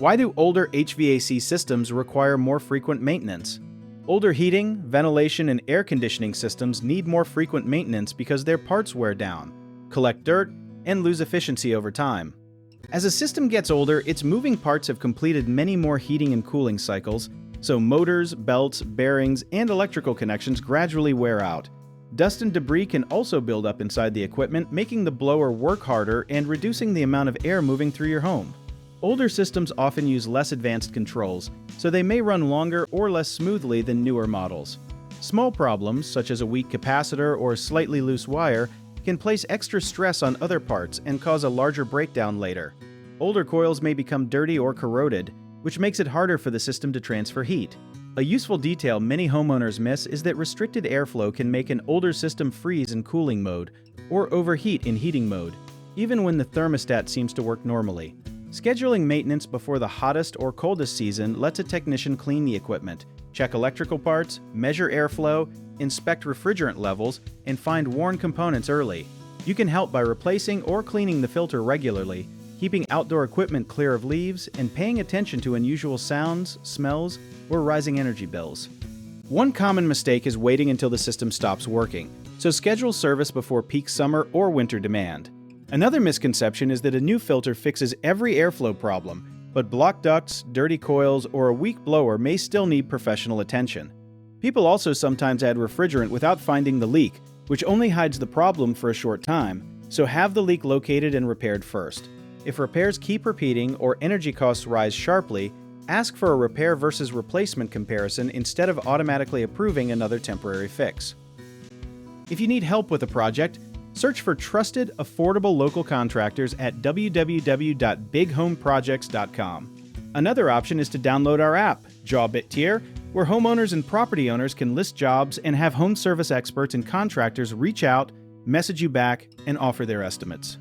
Why do older HVAC systems require more frequent maintenance? Older heating, ventilation, and air conditioning systems need more frequent maintenance because their parts wear down, collect dirt, and lose efficiency over time. As a system gets older, its moving parts have completed many more heating and cooling cycles, so motors, belts, bearings, and electrical connections gradually wear out. Dust and debris can also build up inside the equipment, making the blower work harder and reducing the amount of air moving through your home. Older systems often use less advanced controls, so they may run longer or less smoothly than newer models. Small problems, such as a weak capacitor or slightly loose wire, can place extra stress on other parts and cause a larger breakdown later. Older coils may become dirty or corroded, which makes it harder for the system to transfer heat. A useful detail many homeowners miss is that restricted airflow can make an older system freeze in cooling mode or overheat in heating mode, even when the thermostat seems to work normally. Scheduling maintenance before the hottest or coldest season lets a technician clean the equipment, check electrical parts, measure airflow, inspect refrigerant levels, and find worn components early. You can help by replacing or cleaning the filter regularly, keeping outdoor equipment clear of leaves, and paying attention to unusual sounds, smells, or rising energy bills. One common mistake is waiting until the system stops working, so schedule service before peak summer or winter demand. Another misconception is that a new filter fixes every airflow problem, but blocked ducts, dirty coils, or a weak blower may still need professional attention. People also sometimes add refrigerant without finding the leak, which only hides the problem for a short time, so have the leak located and repaired first. If repairs keep repeating or energy costs rise sharply, ask for a repair versus replacement comparison instead of automatically approving another temporary fix. If you need help with a project, search for trusted, affordable local contractors at www.bighomeprojects.com. Another option is to download our app, Jobit Tier, where homeowners and property owners can list jobs and have home service experts and contractors reach out, message you back, and offer their estimates.